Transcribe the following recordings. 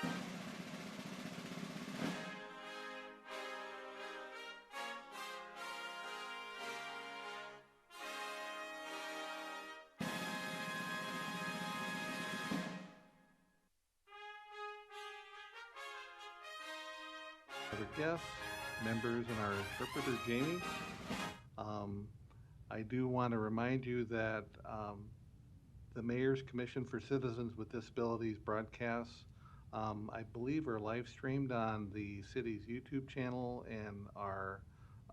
Other guests, members, and our interpreter, Jamie. Um, I do want to remind you that the Mayor's Commission for Citizens with Disabilities broadcasts, I believe, are live streamed on the city's YouTube channel and are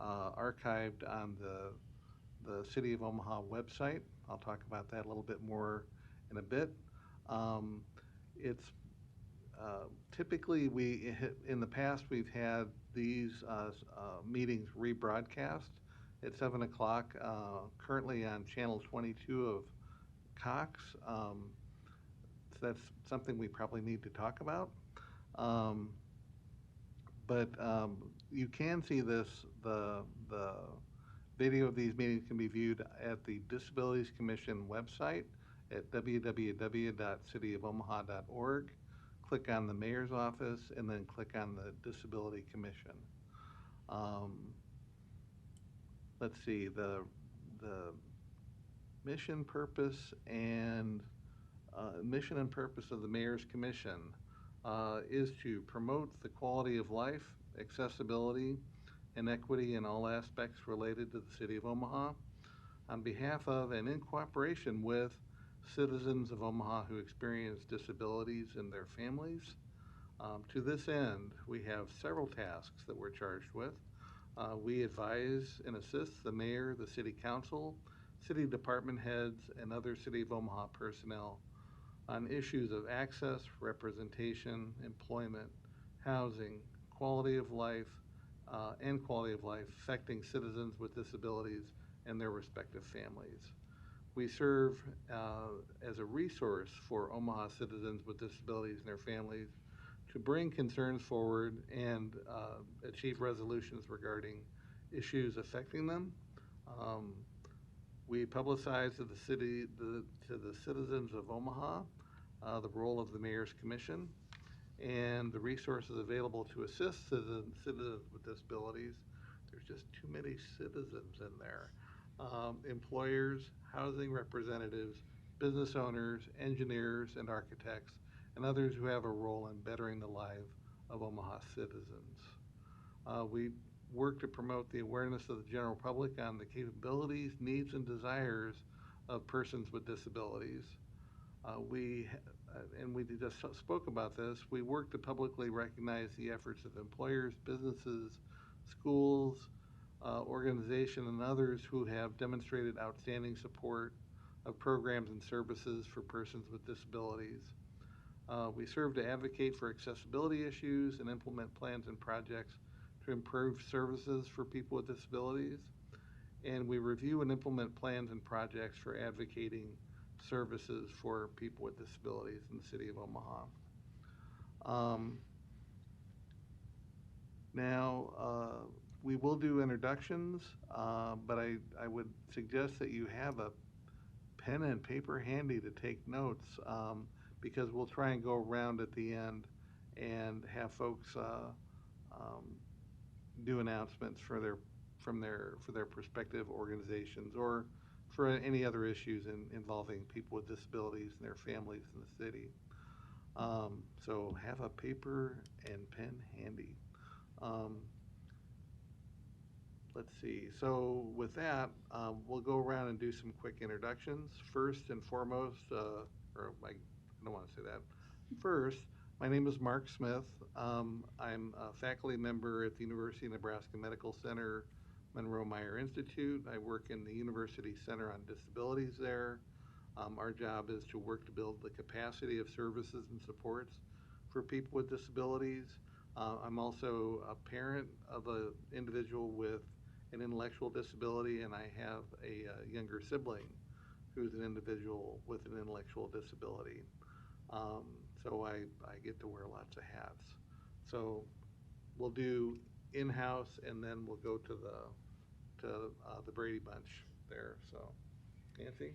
archived on the City of Omaha website. I'll talk about that a little bit more in a bit. Um, it's typically in the past we've had these meetings rebroadcast at 7 o'clock. Currently on channel 22 of Cox. So that's something we probably need to talk about. Um, but you can see the video of these meetings can be viewed at the Disabilities Commission website at www.cityofomaha.org. Click on the mayor's office and then click on the Disability Commission. Um, let's see, the mission, purpose, and mission and purpose of the Mayor's Commission is to promote the quality of life, accessibility, and equity in all aspects related to the City of Omaha on behalf of and in cooperation with citizens of Omaha who experience disabilities and their families. To this end, we have several tasks that we're charged with. We advise and assist the mayor, the city council, city department heads, and other City of Omaha personnel on issues of access, representation, employment, housing, quality of life, and quality of life affecting citizens with disabilities and their respective families. We serve as a resource for Omaha citizens with disabilities and their families to bring concerns forward and achieve resolutions regarding issues affecting them. Um, we publicize to the citizens of Omaha the role of the Mayor's Commission and the resources available to assist citizens with disabilities. There's just too many citizens in there. Employers, housing representatives, business owners, engineers, and architects, and others who have a role in bettering the life of Omaha citizens. We work to promote the awareness of the general public on the capabilities, needs, and desires of persons with disabilities. And we just spoke about this, we work to publicly recognize the efforts of employers, businesses, schools, organizations, and others who have demonstrated outstanding support of programs and services for persons with disabilities. We serve to advocate for accessibility issues and implement plans and projects to improve services for people with disabilities. And we review and implement plans and projects for advocating services for people with disabilities in the City of Omaha. Now, we will do introductions, but I would suggest that you have a pen and paper handy to take notes, because we'll try and go around at the end and have folks um, do announcements for their prospective organizations or for any other issues involving people with disabilities and their families in the city. So have a paper and pen handy. Um, let's see. So with that, we'll go around and do some quick introductions. First and foremost, or I don't want to say that. First, my name is Mark Smith. I'm a faculty member at the University of Nebraska Medical Center, Monroe Meyer Institute. I work in the University Center on Disabilities there. Our job is to work to build the capacity of services and supports for people with disabilities. I'm also a parent of an individual with an intellectual disability, and I have a younger sibling who's an individual with an intellectual disability. Um, so I get to wear lots of hats. So we'll do in-house, and then we'll go to the Brady Bunch there. So Nancy?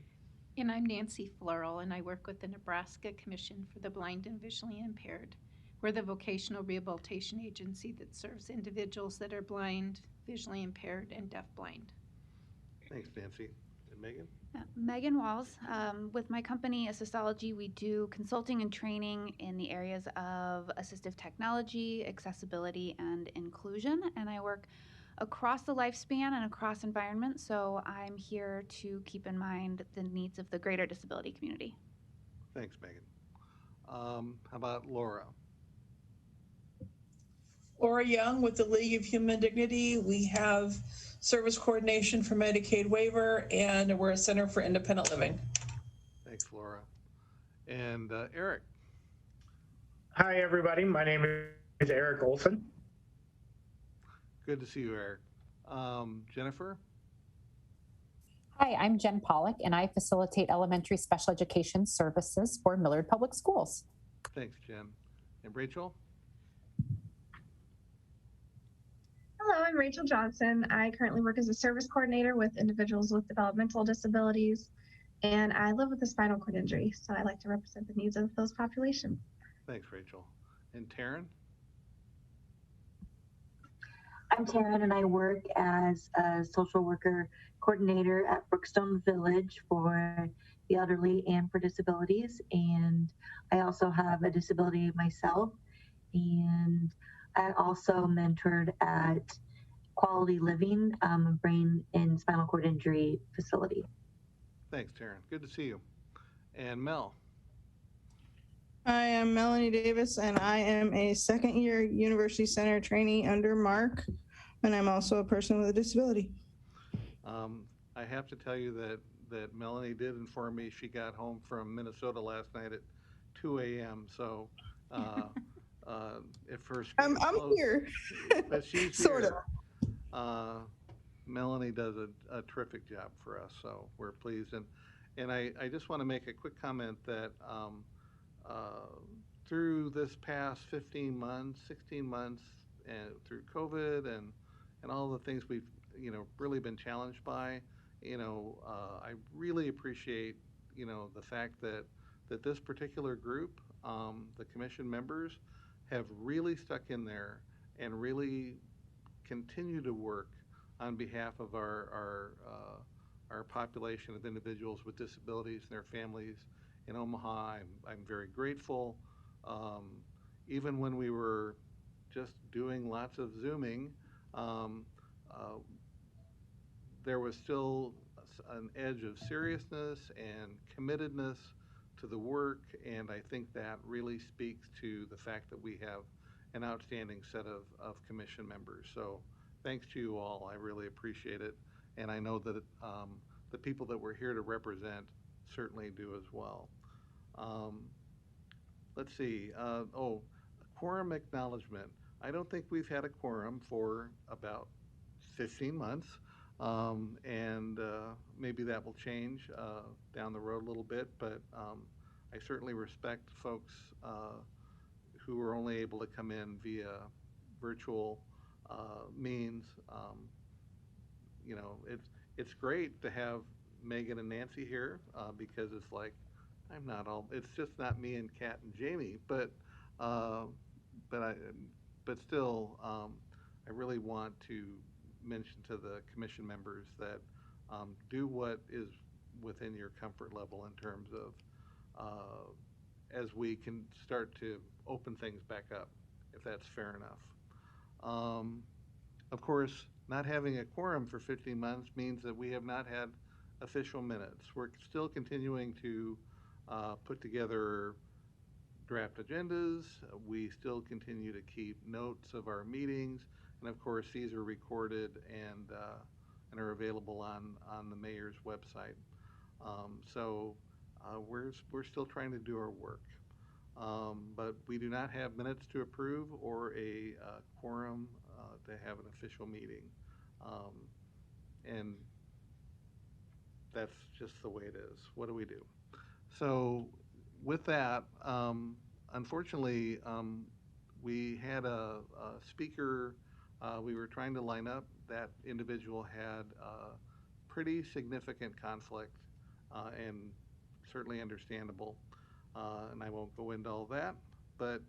And I'm Nancy Floral, and I work with the Nebraska Commission for the Blind and Visually Impaired. We're the vocational rehabilitation agency that serves individuals that are blind, visually impaired, and deafblind. Thanks, Nancy. And Megan? Megan Walls. With my company, Assistology, we do consulting and training in the areas of assistive technology, accessibility, and inclusion. And I work across the lifespan and across environments. So I'm here to keep in mind the needs of the greater disability community. Thanks, Megan. How about Laura? Laura Young with the League of Human Dignity. We have service coordination for Medicaid waiver, and we're a center for independent living. Thanks, Laura. And Eric? Hi, everybody. My name is Eric Olson. Good to see you, Eric. Jennifer? Hi, I'm Jen Pollock, and I facilitate elementary special education services for Millard Public Schools. Thanks, Jen. And Rachel? Hello, I'm Rachel Johnson. I currently work as a service coordinator with individuals with developmental disabilities, and I live with a spinal cord injury, so I like to represent the needs of those populations. Thanks, Rachel. And Taryn? I'm Taryn, and I work as a social worker coordinator at Brookstone Village for the elderly and for disabilities. And I also have a disability myself. And I also mentored at Quality Living, a brain and spinal cord injury facility. Thanks, Taryn. Good to see you. And Mel? Hi, I'm Melanie Davis, and I am a second-year University Center trainee under Mark, and I'm also a person with a disability. I have to tell you that Melanie did inform me she got home from Minnesota last night at 2 a.m. So if her I'm close, here, but she's sort here. Melanie does a terrific job for us, so we're pleased. And I just want to make a quick comment that through this past 15 months, 16 months, and through COVID and all the things we've really been challenged by, I really appreciate the fact that this particular group, the commission members, have really stuck in there and really continue to work on behalf of our population of individuals with disabilities and their families in Omaha. I'm very grateful. Even when we were just doing lots of Zooming, there was still an edge of seriousness and committedness to the work, and I think that really speaks to the fact that we have an outstanding set of commission members. So thanks to you all. I really appreciate it, and I know that the people that we're here to represent certainly do as well. Let's see. Quorum acknowledgement. I don't think we've had a quorum for about 15 months, and maybe that will change down the road a little bit, but I certainly respect folks who are only able to come in via virtual means. It's great to have Megan and Nancy here because it's like it's just not me and Kat and Jamie, but still, I really want to mention to the commission members that do what is within your comfort level in terms of as we can start to open things back up, if that's fair enough. Of course, not having a quorum for 15 months means that we have not had official minutes. We're still continuing to put together draft agendas. We still continue to keep notes of our meetings, and of course, these are recorded and are available on the mayor's website. So we're still trying to do our work, but we do not have minutes to approve or a quorum to have an official meeting, and that's just the way it is. What do we do? So with that, unfortunately, we had a speaker we were trying to line up. That individual had pretty significant conflict and certainly understandable, and I won't go into all that, but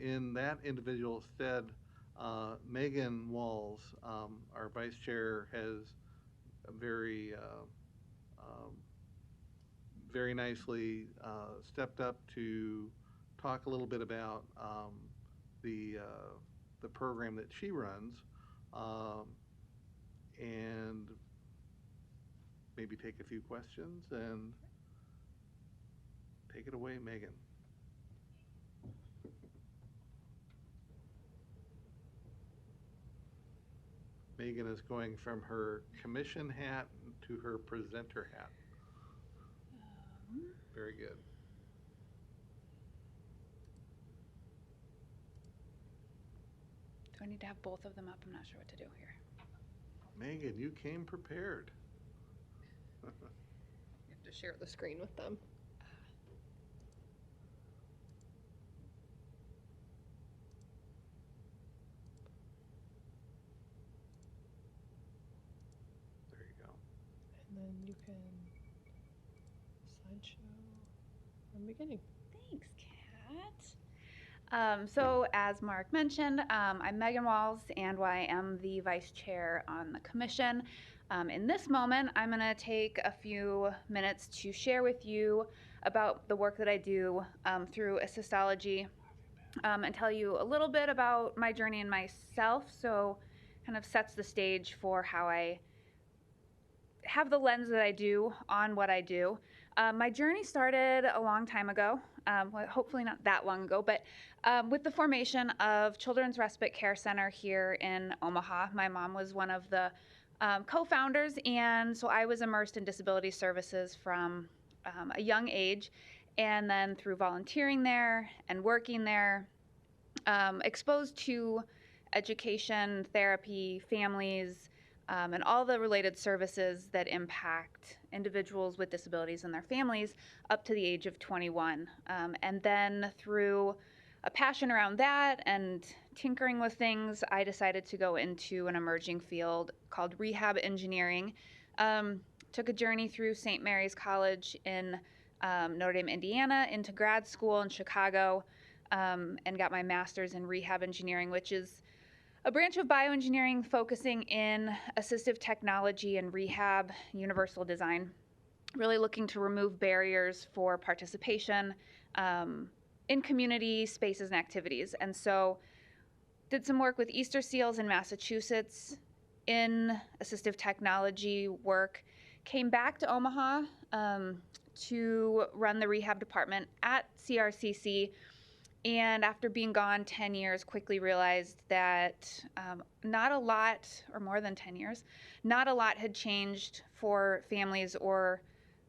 In that individual stead, Megan Walls, our vice chair, has very, um, very nicely stepped up to talk a little bit about the program that she runs, um, and maybe take a few questions and take it away, Megan. Megan is going from her commission hat to her presenter hat. Very good. Do I need to have both of them up? I'm not sure what to do here. Megan, you came prepared. You have to share the screen with them. There you go. And then you can slideshow from beginning. Thanks, Kat. So as Mark mentioned, I'm Megan Walls, and I am the vice chair on the commission. In this moment, I'm going to take a few minutes to share with you about the work that I do through Assistology, and tell you a little bit about my journey and myself, so kind of sets the stage for how I have the lens that I do on what I do. My journey started a long time ago, well, hopefully not that long ago, but with the formation of Children's Respite Care Center here in Omaha. My mom was one of the co-founders, and so I was immersed in disability services from a young age, and then through volunteering there and working there, exposed to education, therapy, families, and all the related services that impact individuals with disabilities and their families up to the age of 21. And then through a passion around that and tinkering with things, I decided to go into an emerging field called rehab engineering. Took a journey through St. Mary's College in Notre Dame, Indiana, into grad school in Chicago, and got my master's in rehab engineering, which is a branch of bioengineering focusing in assistive technology and rehab universal design, really looking to remove barriers for participation in community spaces and activities. And so did some work with Easter Seals in Massachusetts in assistive technology work, came back to Omaha to run the rehab department at CRCC, and after being gone 10 years, quickly realized that not a lot, or more than 10 years, not a lot had changed for families or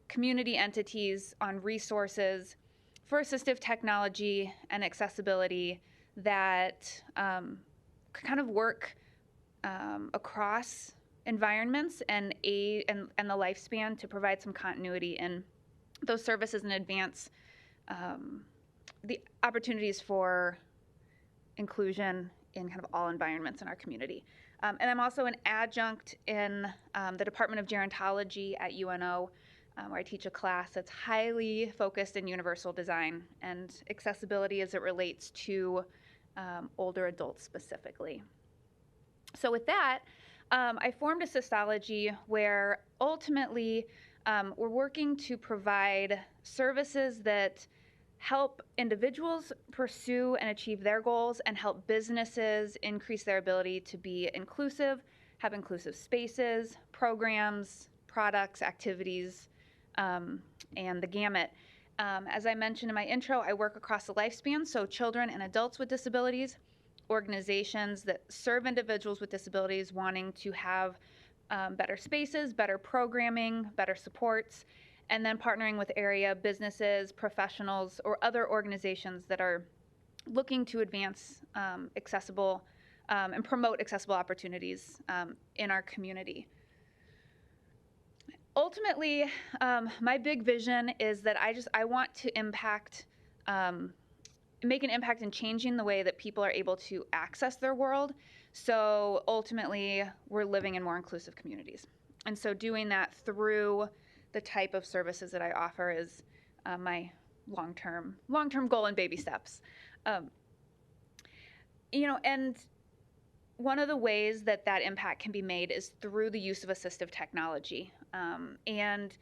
community entities on resources for assistive technology and accessibility that kind of work across environments and the lifespan to provide some continuity in those services and advance the opportunities for inclusion in kind of all environments in our community. And I'm also an adjunct in the Department of Gerontology at UNO, where I teach a class that's highly focused in universal design and accessibility as it relates to older adults specifically. So with that, I formed Assistology, where ultimately we're working to provide services that help individuals pursue and achieve their goals, and help businesses increase their ability to be inclusive, have inclusive spaces, programs, products, activities, and the gamut. As I mentioned in my intro, I work across the lifespan, so children and adults with disabilities, organizations that serve individuals with disabilities wanting to have better spaces, better programming, better supports, and then partnering with area businesses, professionals, or other organizations that are looking to advance accessible and promote accessible opportunities in our community. Ultimately, my big vision is that I want to make an impact in changing the way that people are able to access their world. So ultimately, we're living in more inclusive communities. And so doing that through the type of services that I offer is my long-term goal and baby steps. And one of the ways that that impact can be made is through the use of assistive technology. And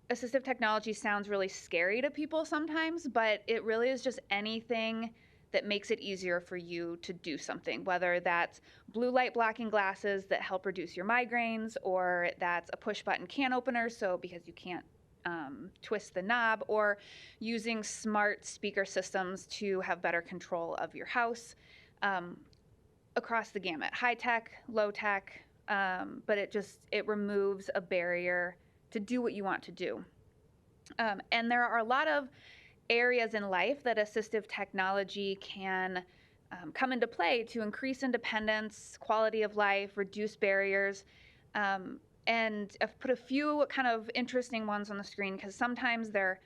assistive technology sounds really scary to people sometimes, but it really is just anything that makes it easier for you to do something, whether that's blue light blocking glasses that help reduce your migraines, or that's a push button can opener, so because you can't twist the knob, or using smart speaker systems to have better control of your house. Across the gamut, high tech, low tech, but it removes a barrier to do what you want to do. And there are a lot of areas in life that assistive technology can come into play to increase independence, quality of life, reduce barriers. And I've put a few kind of interesting ones on the screen because sometimes they're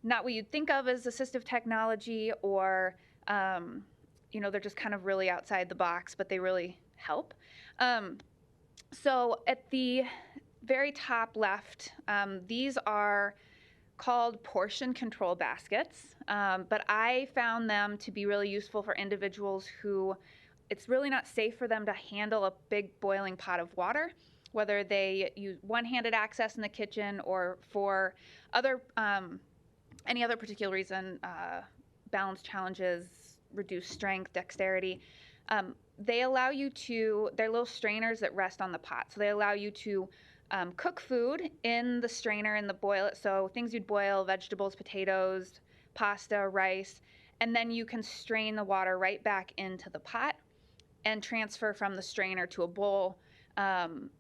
not what you'd think of as assistive technology, or they're just kind of really outside the box, but they really help. So at the very top left, these are called portion control baskets, but I found them to be really useful for individuals who it's really not safe for them to handle a big boiling pot of water, whether they use one-handed access in the kitchen or for any other particular reason, balance challenges, reduced strength, dexterity. They allow you to, they're little strainers that rest on the pot. So they allow you to cook food in the strainer and boil it. So things you'd boil, vegetables, potatoes, pasta, rice, and then you can strain the water right back into the pot and transfer from the strainer to a bowl,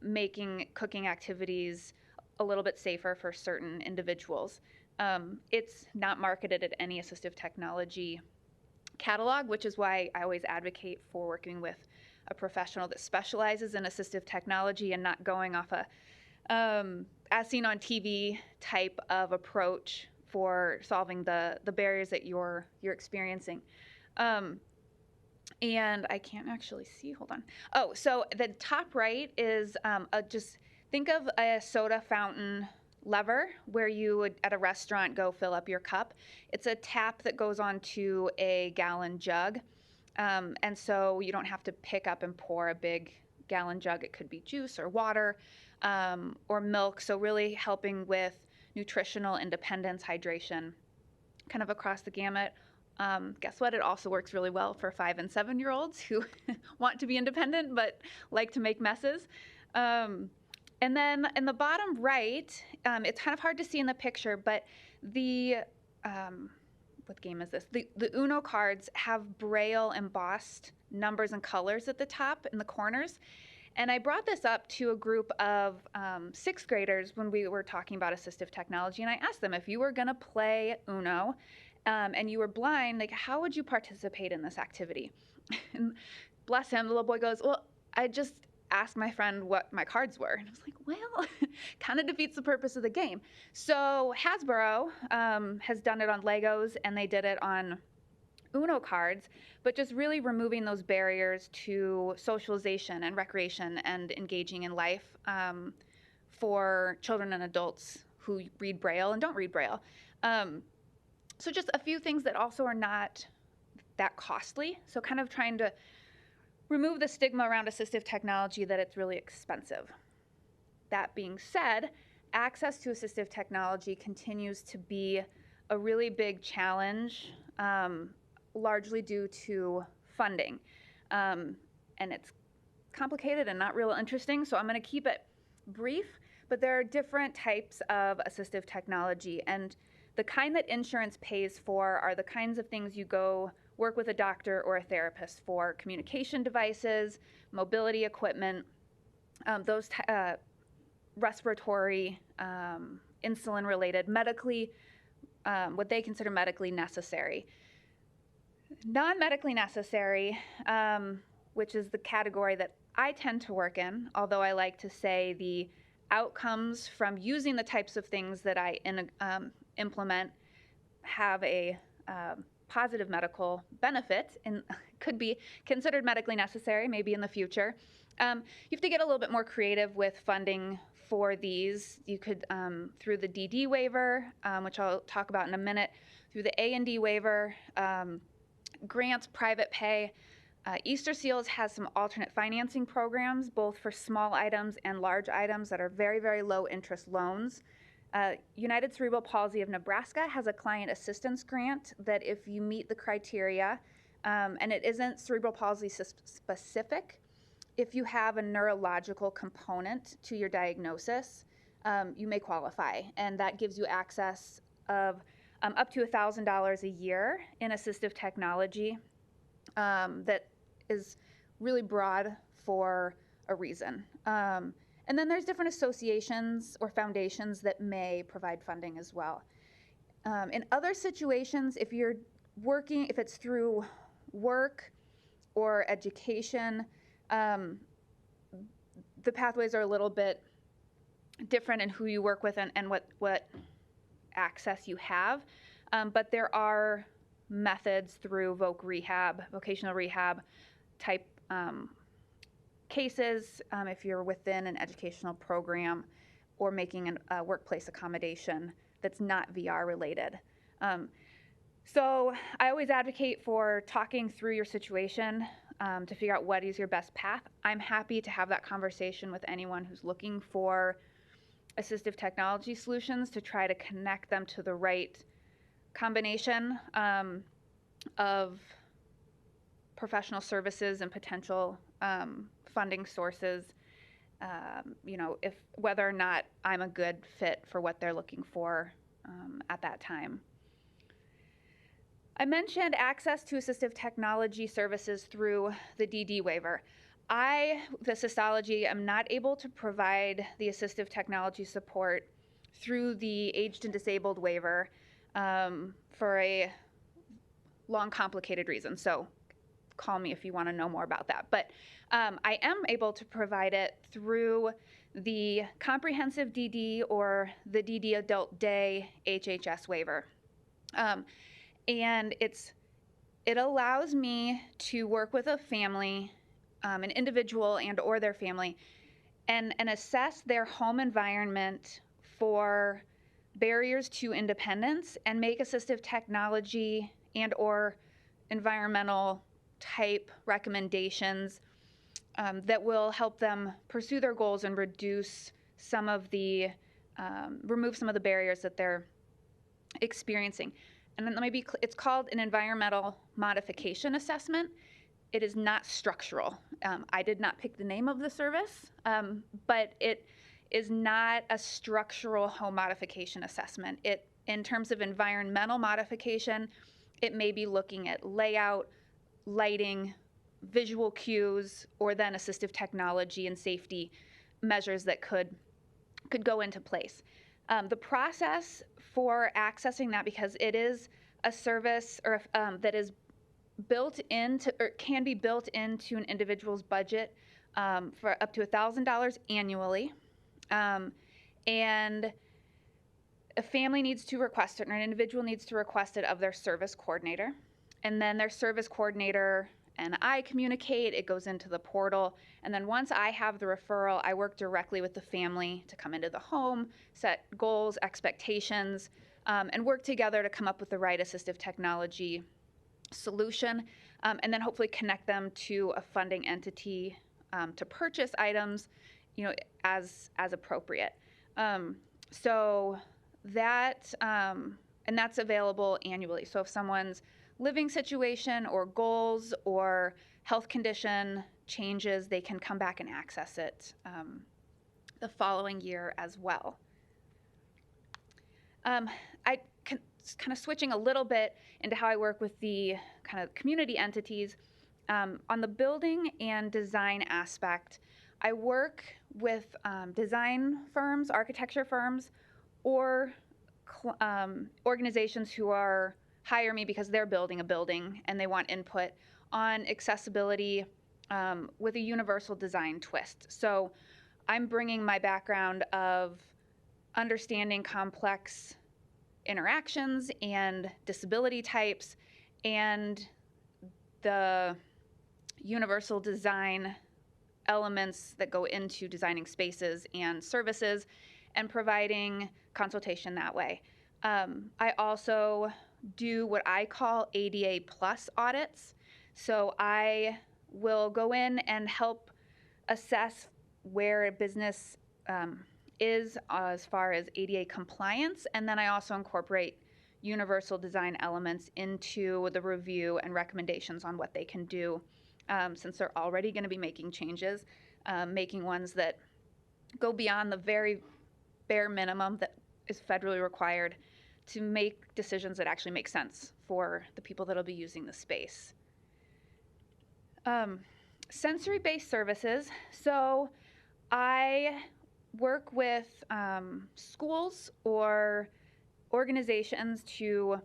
making cooking activities a little bit safer for certain individuals. It's not marketed at any assistive technology catalog, which is why I always advocate for working with a professional that specializes in assistive technology and not going off a as seen on TV type of approach for solving the barriers that you're experiencing. And I can't actually see, hold on. Oh, so the top right is just think of a soda fountain lever where you would at a restaurant go fill up your cup. It's a tap that goes onto a gallon jug. And so you don't have to pick up and pour a big gallon jug. It could be juice or water or milk. So really helping with nutritional independence, hydration, kind of across the gamut. Guess what? It also works really well for 5 and 7-year-olds who want to be independent but like to make messes. And then in the bottom right, it's kind of hard to see in the picture, but what game is this? The Uno cards have Braille embossed numbers and colors at the top in the corners. And I brought this up to a group of 6th graders when we were talking about assistive technology. And I asked them, if you were going to play Uno and you were blind, like, how would you participate in this activity? And bless him, the little boy goes, well, I just asked my friend what my cards were. And I was like, well, kind of defeats the purpose of the game. So Hasbro has done it on Legos, and they did it on Uno cards, but just really removing those barriers to socialization and recreation and engaging in life for children and adults who read Braille and don't read Braille. So just a few things that also are not that costly. So kind of trying to remove the stigma around assistive technology that it's really expensive. That being said, access to assistive technology continues to be a really big challenge, largely due to funding. And it's complicated and not real interesting, so I'm going to keep it brief, but there are different types of assistive technology, and the kind that insurance pays for are the kinds of things you go work with a doctor or a therapist for: communication devices, mobility equipment, those respiratory, insulin-related, medically, what they consider medically necessary. Non-medically necessary, which is the category that I tend to work in, although I like to say the outcomes from using the types of things that I implement have a positive medical benefit and could be considered medically necessary maybe in the future. You have to get a little bit more creative with funding for these. You could, through the DD waiver, which I'll talk about in a minute, through the A&D waiver, grants, private pay. Easter Seals has some alternate financing programs, both for small items and large items that are very, very low interest loans. United Cerebral Palsy of Nebraska has a client assistance grant that if you meet the criteria, and it isn't cerebral palsy specific, if you have a neurological component to your diagnosis, you may qualify. And that gives you access of up to $1,000 a year in assistive technology that is really broad for a reason. And then there's different associations or foundations that may provide funding as well. In other situations, if you're working, if it's through work or education, the pathways are a little bit different in who you work with and what access you have. But there are methods through vocational rehab type cases, if you're within an educational program or making a workplace accommodation that's not VR related. So I always advocate for talking through your situation to figure out what is your best path. I'm happy to have that conversation with anyone who's looking for assistive technology solutions to try to connect them to the right combination of professional services and potential funding sources, if whether or not I'm a good fit for what they're looking for at that time. I mentioned access to assistive technology services through the DD waiver. The Systology, am not able to provide the assistive technology support through the aged and disabled waiver for a long, complicated reason. So call me if you want to know more about that. But I am able to provide it through the comprehensive DD or the DD Adult Day HHS waiver. And it allows me to work with a family, an individual and or their family, and assess their home environment for barriers to independence and make assistive technology and or environmental type recommendations that will help them pursue their goals and reduce some of the, remove some of the barriers that they're experiencing. And then it's called an environmental modification assessment. It is not structural. I did not pick the name of the service, but it is not a structural home modification assessment. In terms of environmental modification, it may be looking at layout, lighting, visual cues, or then assistive technology and safety measures that could go into place. The process for accessing that, because it is a service or that is built into or can be built into an individual's budget for up to $1,000 annually, and a family needs to request it, or an individual needs to request it of their service coordinator, and then their service coordinator and I communicate. It goes into the portal, and then once I have the referral, I work directly with the family to come into the home, set goals, expectations, and work together to come up with the right assistive technology solution, and then hopefully connect them to a funding entity to purchase items, as appropriate. So that and that's available annually. So if someone's living situation or goals or health condition changes, they can come back and access it the following year as well. I can kind of switching a little bit into how I work with the kind of community entities. On the building and design aspect, I work with design firms, architecture firms, or organizations who hire me because they're building a building and they want input on accessibility with a universal design twist. So I'm bringing my background of understanding complex interactions and disability types and the universal design elements that go into designing spaces and services and providing consultation that way. I also do what I call ADA plus audits. So I will go in and help assess where a business is as far as ADA compliance, and then I also incorporate universal design elements into the review and recommendations on what they can do, since they're already going to be making changes, making ones that go beyond the very bare minimum that is federally required to make decisions that actually make sense for the people that will be using the space. Sensory-based services. So I work with schools or organizations to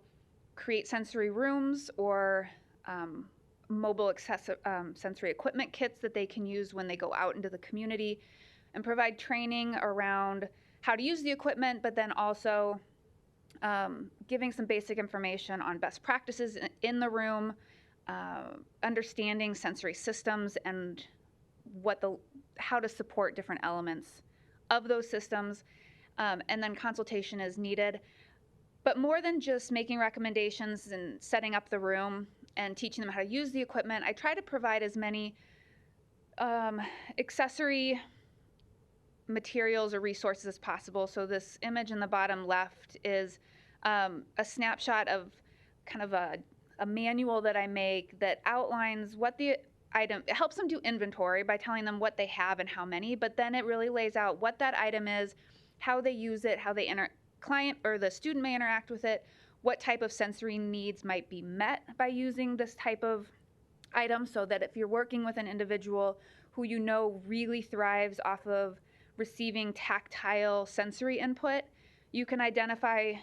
create sensory rooms or mobile sensory equipment kits that they can use when they go out into the community, and provide training around how to use the equipment, but then also giving some basic information on best practices in the room, understanding sensory systems and how to support different elements of those systems, and then consultation is needed. But more than just making recommendations and setting up the room and teaching them how to use the equipment, I try to provide as many accessory materials or resources as possible. So this image in the bottom left is a snapshot of kind of a manual that I make that outlines what the item, it helps them do inventory by telling them what they have and how many, but then it really lays out what that item is, how they use it, how the client or the student may interact with it, what type of sensory needs might be met by using this type of item, so that if you're working with an individual who you know really thrives off of receiving tactile sensory input, you can identify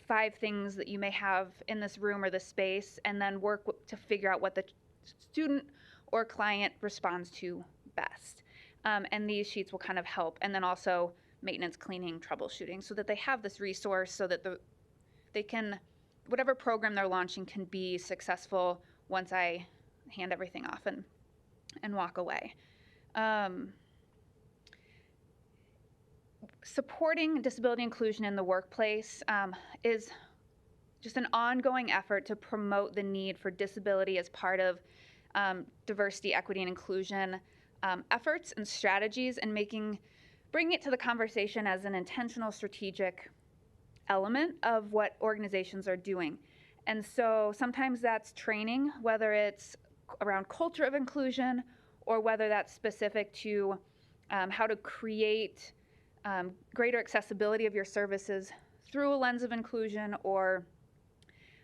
5 things that you may have in this room or this space, and then work to figure out what the student or client responds to best. And these sheets will kind of help. And then also maintenance, cleaning, troubleshooting, so that they have this resource so that they can, whatever program they're launching can be successful once I hand everything off and walk away. Supporting disability inclusion in the workplace is just an ongoing effort to promote the need for disability as part of diversity, equity, and inclusion efforts and strategies, and bringing it to the conversation as an intentional strategic element of what organizations are doing. And so sometimes that's training, whether it's around culture of inclusion or whether that's specific to how to create greater accessibility of your services through a lens of inclusion, or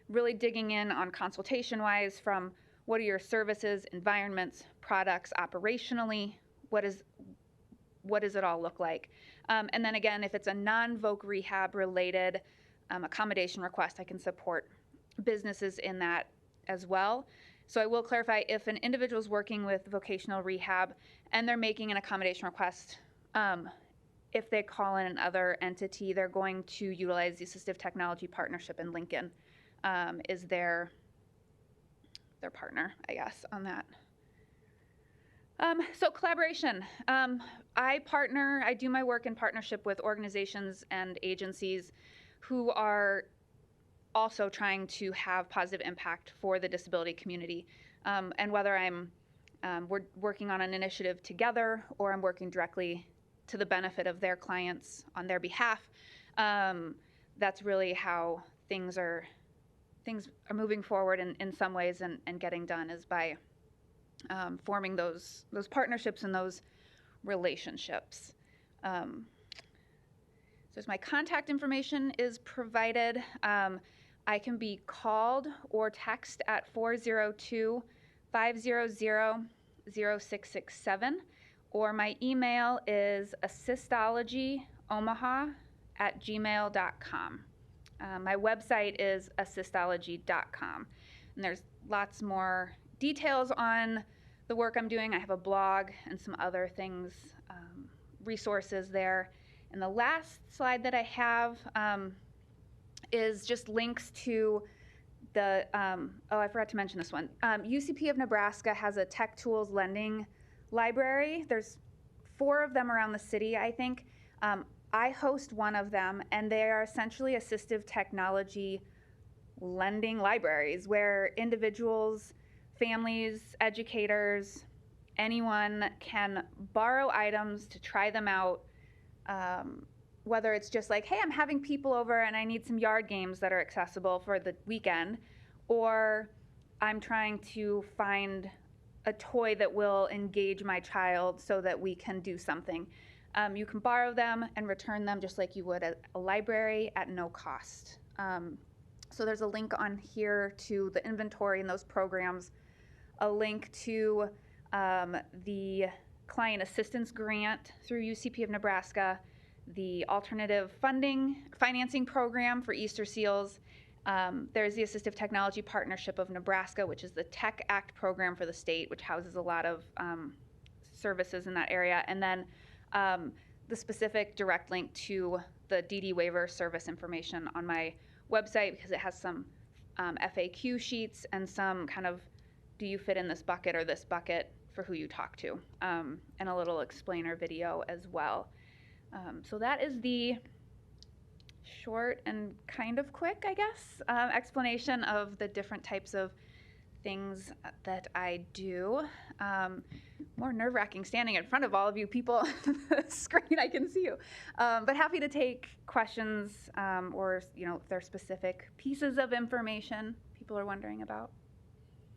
really digging in on consultation-wise from what are your services, environments, products, operationally, what does it all look like? And then again, if it's a non-voc rehab related accommodation request, I can support businesses in that as well. So I will clarify, if an individual is working with vocational rehab and they're making an accommodation request, if they call in another entity, they're going to utilize the Assistive Technology Partnership in Lincoln is their partner, I guess, on that. So collaboration. I do my work in partnership with organizations and agencies who are also trying to have positive impact for the disability community. And whether we're working on an initiative together or I'm working directly to the benefit of their clients on their behalf, that's really how things are moving forward in some ways, and getting done is by forming those partnerships and those relationships. So as my contact information is provided, I can be called or text at 402-500-0667, or my email is assistologyomaha@gmail.com. My website is assistology.com, and there's lots more details on the work I'm doing. I have a blog and some other things, resources there. And the last slide that I have is just links to the, I forgot to mention this one. UCP of Nebraska has a tech tools lending library. There's 4 of them around the city, I think. I host one of them, and they are essentially assistive technology lending libraries where individuals families, educators, anyone can borrow items to try them out. Whether it's just like, hey, I'm having people over and I need some yard games that are accessible for the weekend, or I'm trying to find a toy that will engage my child so that we can do something. You can borrow them and return them just like you would at a library at no cost. So there's a link on here to the inventory and those programs, a link to the client assistance grant through UCP of Nebraska, the alternative financing program for Easter seals. There's the Assistive Technology Partnership of Nebraska, which is the Tech Act program for the state, which houses a lot of services in that area. And then the specific direct link to the DD waiver service information on my website, because it has some FAQ sheets and some kind of, do you fit in this bucket or this bucket for who you talk to, and a little explainer video as well. So that is the short and kind of quick, I guess, explanation of the different types of things that I do. More nerve-wracking standing in front of all of you people on the screen. I can see you. But happy to take questions, or if there are specific pieces of information people are wondering about.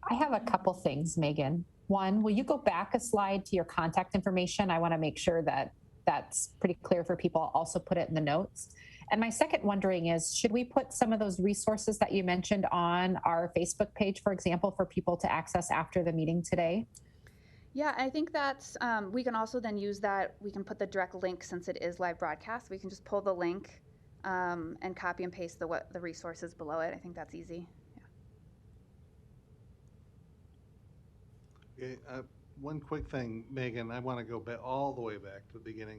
I have a couple things, Megan. One, will you go back a slide to your contact information? I want to make sure that that's pretty clear for people. I'll also put it in the notes. And my second wondering is, should we put some of those resources that you mentioned on our Facebook page, for example, for people to access after the meeting today? Yeah, I think that's, we can also then use that. We can put the direct link, since it is live broadcast. We can just pull the link and copy and paste the resources below it. I think that's easy. Yeah. Okay, one quick thing, Megan, I want to go back all the way back to the beginning.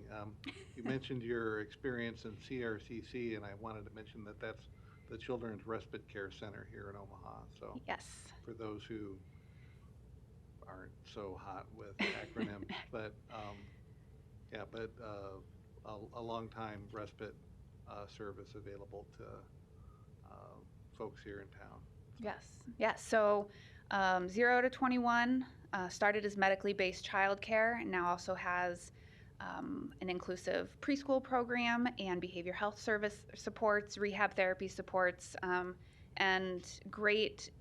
You mentioned your experience in CRCC, and I wanted to mention that that's the Children's Respite Care Center here in Omaha. So yes, for those who aren't so hot with acronyms, but a long time respite service available to folks here in town. Yes. So 0 to 21 started as medically based childcare, and now also has an inclusive preschool program and behavior health service supports, rehab therapy supports, and great.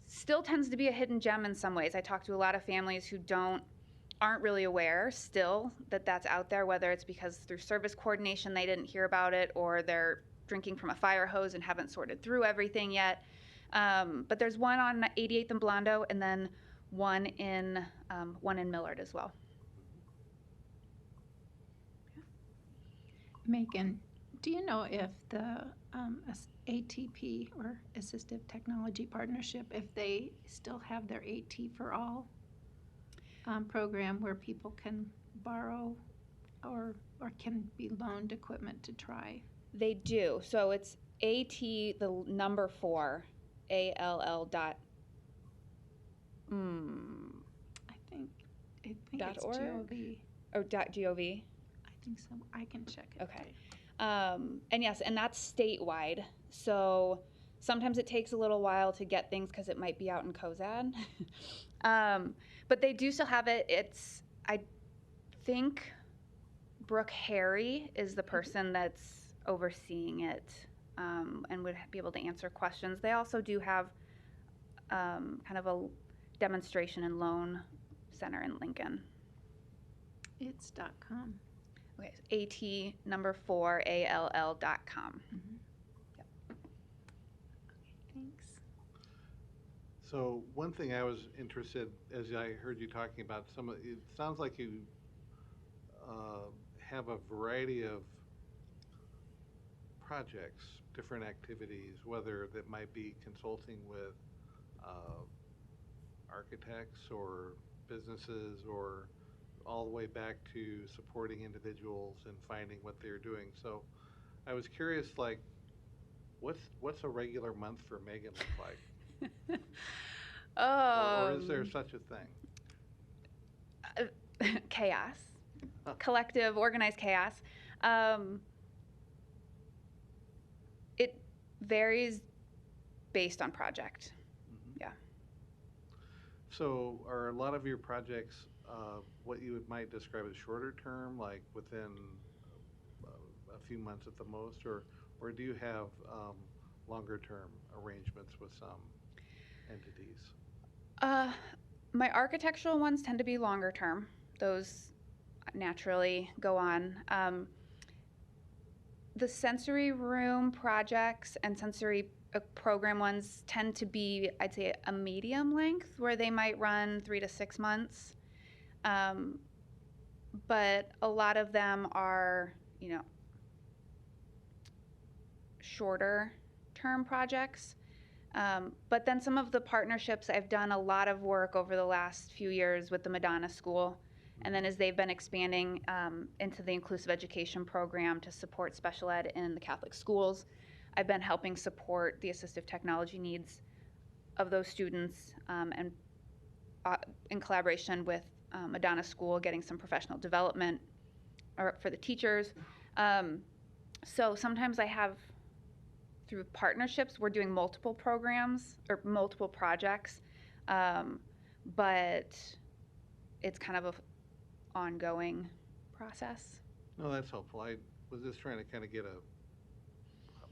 Still tends to be a hidden gem in some ways. I talk to a lot of families who aren't really aware still that that's out there, whether it's because through service coordination they didn't hear about it, or they're drinking from a fire hose and haven't sorted through everything yet. But there's one on 88th and Blondo, and then one in Millard as well. Megan, do you know if the ATP, or Assistive Technology Partnership, if they still have their AT for All program where people can borrow or can be loaned equipment to try? They do. So it's AT, the number 4, ALL dot. I think it's .org? GOV. Or .gov. I think so. I can check it. Okay. And yes, and that's statewide. So sometimes it takes a little while to get things because it might be out in COZAD. But they do still have it. I think Brooke Harry is the person that's overseeing it, and would be able to answer questions. They also do have kind of a demonstration and loan center in Lincoln. It's .com. Okay, AT number 4 ALL.com. Mm-hmm. Yep. Okay, thanks. So one thing I was interested, as I heard you talking about it sounds like you have a variety of projects, different activities, whether that might be consulting with architects or businesses, or all the way back to supporting individuals and finding what they're doing. So I was curious, like, what's a regular month for Megan look like? Or is there such a thing? Chaos. Collective, organized chaos. It varies based on project. Mm-hmm. Yeah. So are a lot of your projects what you might describe as shorter term, like within a few months at the most, or do you have longer term arrangements with some entities? My architectural ones tend to be longer term. Those naturally go on. The sensory room projects and sensory program ones tend to be, I'd say, a medium length where they might run 3 to 6 months. But a lot of them are, shorter term projects. But then some of the partnerships, I've done a lot of work over the last few years with the Madonna School. And then as they've been expanding into the inclusive education program to support special ed in the Catholic schools, I've been helping support the assistive technology needs of those students and in collaboration with Madonna School, getting some professional development for the teachers. So sometimes I have, through partnerships, we're doing multiple programs or multiple projects, but it's kind of an ongoing process. No, that's helpful. I was just trying to kind of get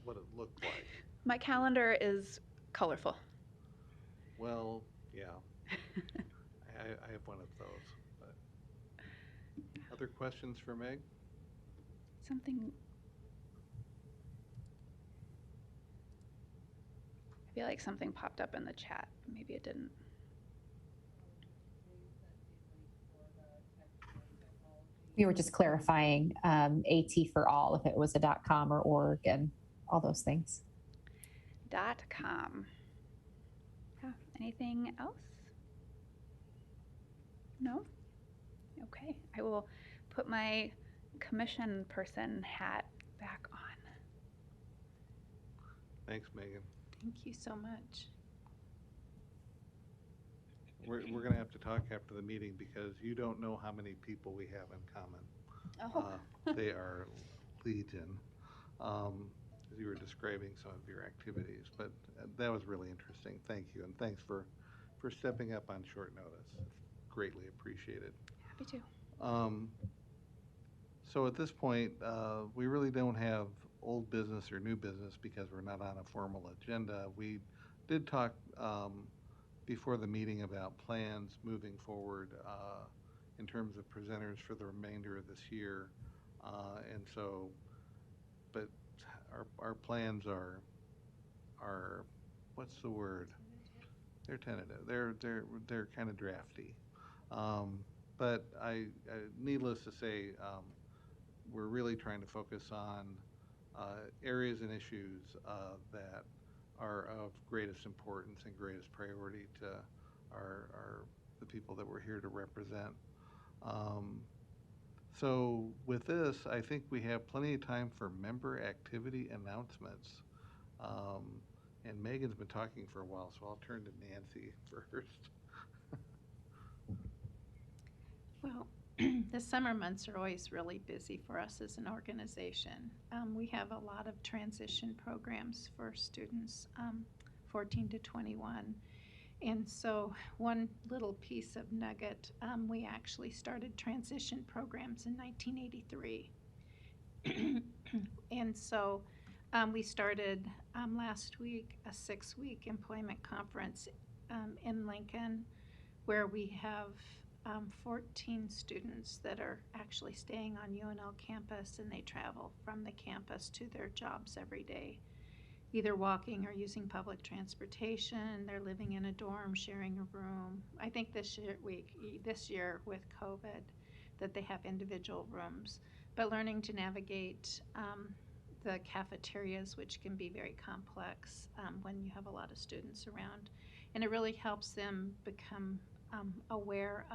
what it looked like. My calendar is colorful. Well, yeah. I have one of those. But. Other questions for Meg? Something. I feel like something popped up in the chat. Maybe it didn't. We were just clarifying AT for all, if it was a .com or org and all those things. .com. Yeah. Anything else? No? Okay. I will put my commission person hat back on. Thanks, Megan. Thank you so much. We're going to have to talk after the meeting because you don't know how many people we have in common. Oh. They are legion, as you were describing some of your activities. But that was really interesting. Thank you, and thanks for stepping up on short notice. It's greatly appreciated. Happy to. So at this point, we really don't have old business or new business because we're not on a formal agenda. We did talk before the meeting about plans moving forward in terms of presenters for the remainder of this year. And so, but our plans are, what's the word? They're tentative. They're kind of drafty. But needless to say, we're really trying to focus on areas and issues that are of greatest importance and greatest priority to the people that we're here to represent. So with this, I think we have plenty of time for member activity announcements. And Megan's been talking for a while, so I'll turn to Nancy first. Well, the summer months are always really busy for us as an organization. We have a lot of transition programs for students 14 to 21. And so one little piece of nugget, we actually started transition programs in 1983. And so we started last week a 6-week employment conference in Lincoln where we have 14 students that are actually staying on UNL campus, and they travel from the campus to their jobs every day, either walking or using public transportation. They're living in a dorm, sharing a room. I think this year with COVID that they have individual rooms, but learning to navigate the cafeterias, which can be very complex when you have a lot of students around. And it really helps them become aware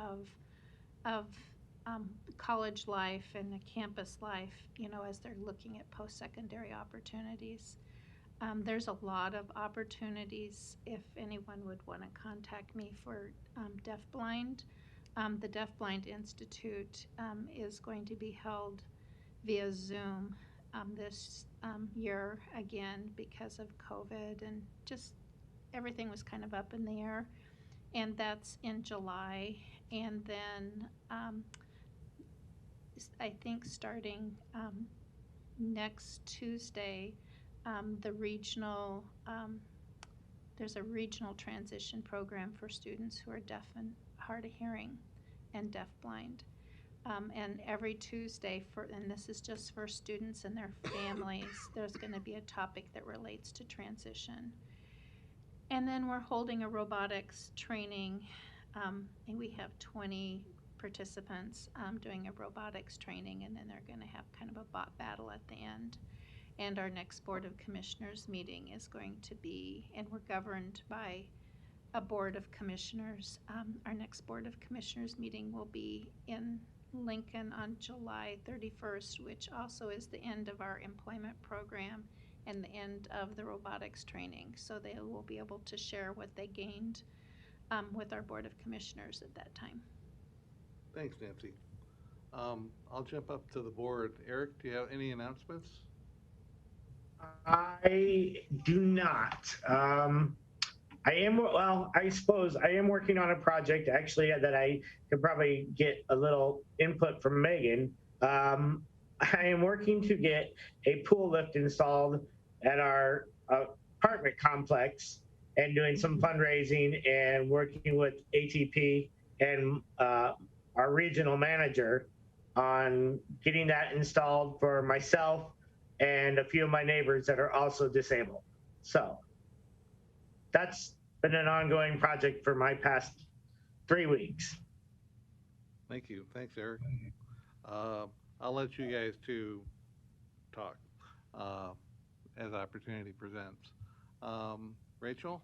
of college life and the campus life, as they're looking at post-secondary opportunities. There's a lot of opportunities if anyone would want to contact me for deafblind. The Deafblind Institute is going to be held via Zoom this year again because of COVID, and just everything was kind of up in the air. and that's in July. And then I think starting next Tuesday, the regional, there's a regional transition program for students who are deaf and hard of hearing and deafblind. And every Tuesday, and this is just for students and their families, there's going to be a topic that relates to transition. And then we're holding a robotics training, and we have 20 participants doing a robotics training, and then they're going to have kind of a bot battle at the end. And our next Board of Commissioners meeting is going to be, and we're governed by a Board of Commissioners. Our next Board of Commissioners meeting will be in Lincoln on July 31st, which also is the end of our employment program and the end of the robotics training. So they will be able to share what they gained with our Board of Commissioners at that time. Thanks, Nancy. I'll jump up to the board. Eric, do you have any announcements? I do not. I suppose I am working on a project actually that I could probably get a little input from Megan. I am working to get a pool lift installed at our apartment complex and doing some fundraising and working with ATP and our regional manager on getting that installed for myself and a few of my neighbors that are also disabled. So that's been an ongoing project for my past 3 weeks. Thank you. Thanks, Eric. I'll let you guys two talk as opportunity presents. Rachel?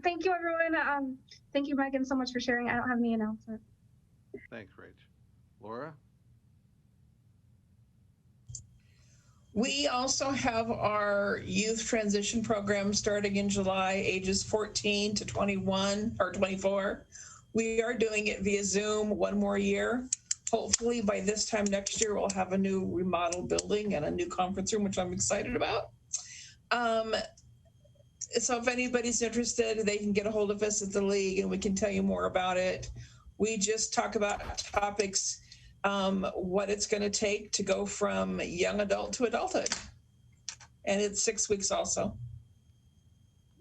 Thank you, everyone. Thank you, Megan, so much for sharing. I don't have any announcement. Thanks, Rach. Laura? We also have our youth transition program starting in July, ages 14 to 21 or 24. We are doing it via Zoom one more year. Hopefully by this time next year, we'll have a new remodeled building and a new conference room, which I'm excited about. So if anybody's interested, they can get a hold of us at the league and we can tell you more about it. We just talk about topics, what it's going to take to go from young adult to adulthood. And it's 6 weeks also.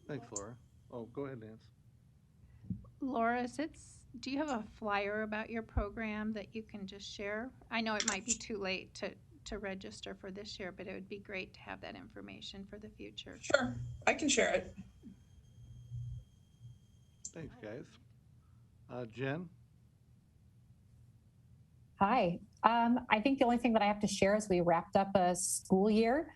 Thanks, Laura. Oh, go ahead, Nance. Laura, do you have a flyer about your program that you can just share? I know it might be too late to register for this year, but it would be great to have that information for the future. Sure, I can share it. Thanks, guys. Jen? Hi. I think the only thing that I have to share is we wrapped up a school year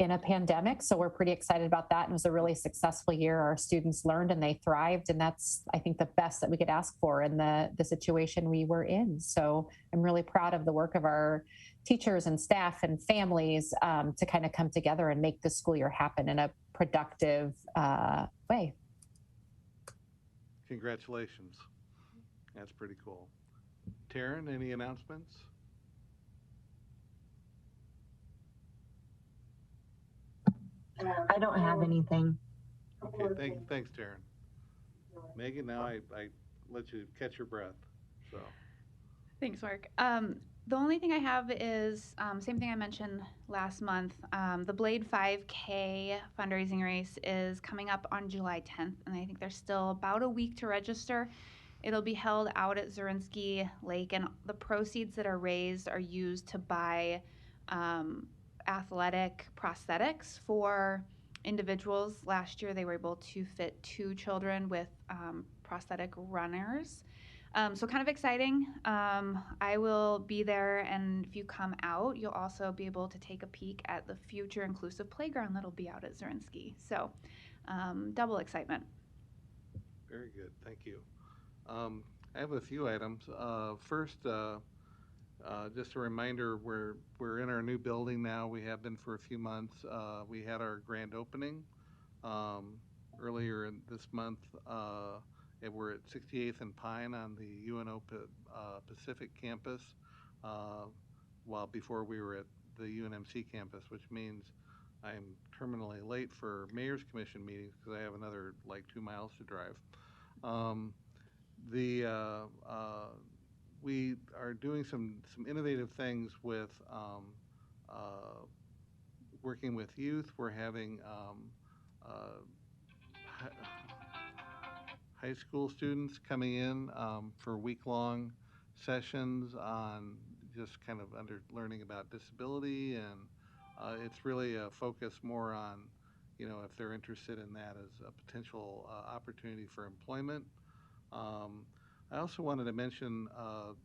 in a pandemic. So we're pretty excited about that. It was a really successful year. Our students learned and they thrived. And that's, I think, the best that we could ask for in the situation we were in. So I'm really proud of the work of our teachers and staff and families to kind of come together and make the school year happen in a productive way. Congratulations. That's pretty cool. Taryn, any announcements? I don't have anything. Okay, thanks, Taryn. Megan, now I let you catch your breath. So. Thanks, Mark. The only thing I have is same thing I mentioned last month. The Blade 5K fundraising race is coming up on July 10th, and I think there's still about a week to register. It'll be held out at Zurinsky Lake, and the proceeds that are raised are used to buy athletic prosthetics for individuals. Last year, they were able to fit 2 children with prosthetic runners. So kind of exciting. I will be there, and if you come out, you'll also be able to take a peek at the future inclusive playground that'll be out at Zurinsky. So double excitement. Very good, thank you. I have a few items. First, just a reminder, we're in our new building now. We have been for a few months. We had our grand opening earlier this month. We're at 68th and Pine on the UNO Pacific campus, while before we were at the UNMC campus, which means I'm terminally late for Mayor's Commission meetings because I have another like 2 miles to drive. Um, the we are doing some innovative things with uh, working with youth. We're having uh, high school students coming in for week-long sessions on just kind of learning about disability, and it's really a focus more on, if they're interested in that as a potential opportunity for employment. Um, I also wanted to mention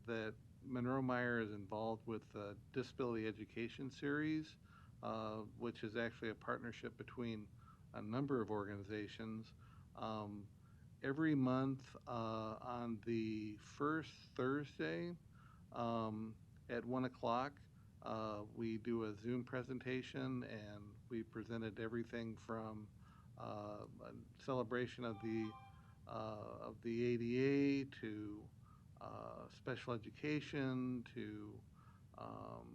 that Monroe Meyer is involved with the Disability Education Series, which is actually a partnership between a number of organizations. Um, every month on the first Thursday at 1 o'clock, we do a Zoom presentation, and we presented everything from a celebration of the ADA to special education to um,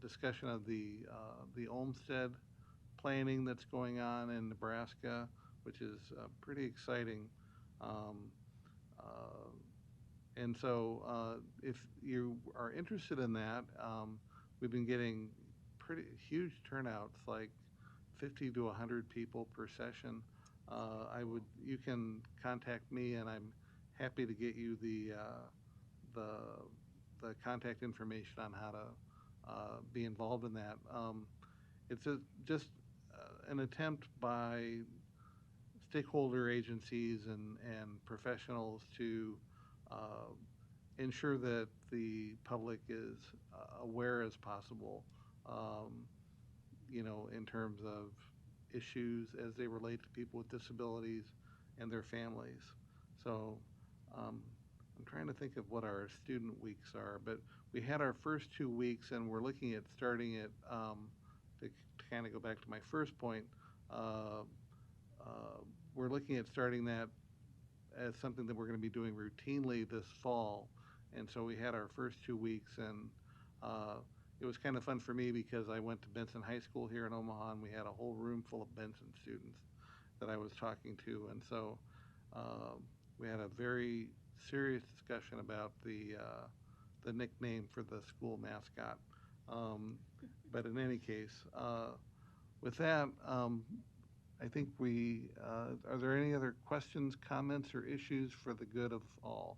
discussion of the Olmsted planning that's going on in Nebraska, which is pretty exciting. Um, uh, and so, if you are interested in that, we've been getting pretty huge turnouts, like 50 to 100 people per session. You can contact me, and I'm happy to get you the, the contact information on how to be involved in that. It's just an attempt by stakeholder agencies and professionals to uh, ensure that the public is aware as possible, um, in terms of issues as they relate to people with disabilities and their families. So I'm trying to think of what our student weeks are, but we had our first 2 weeks, and we're looking at starting it, to kind of go back to my first point, uh, we're looking at starting that as something that we're going to be doing routinely this fall. And so we had our first 2 weeks, and uh, it was kind of fun for me because I went to Benson High School here in Omaha, and we had a whole room full of Benson students that I was talking to. And so we had a very serious discussion about the nickname for the school mascot. But in any case, with that, I think are there any other questions, comments, or issues for the good of all?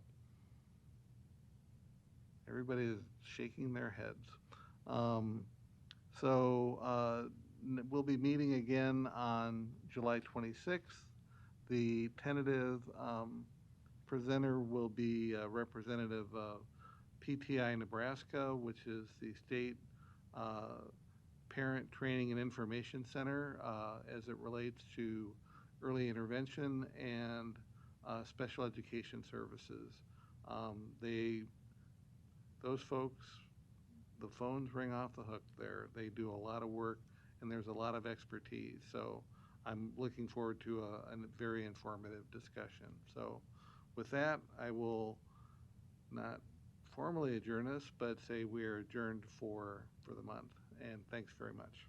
Everybody is shaking their heads. We'll be meeting again on July 26th. The tentative presenter will be a representative of PTI Nebraska, which is the state Parent Training and Information Center as it relates to early intervention and special education services. Those folks, the phones ring off the hook there. They do a lot of work, and there's a lot of expertise. So I'm looking forward to a very informative discussion. So with that, I will not formally adjourn us, but say we are adjourned for the month. And thanks very much.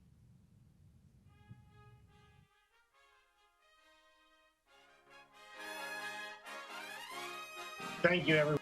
Thank you, everyone.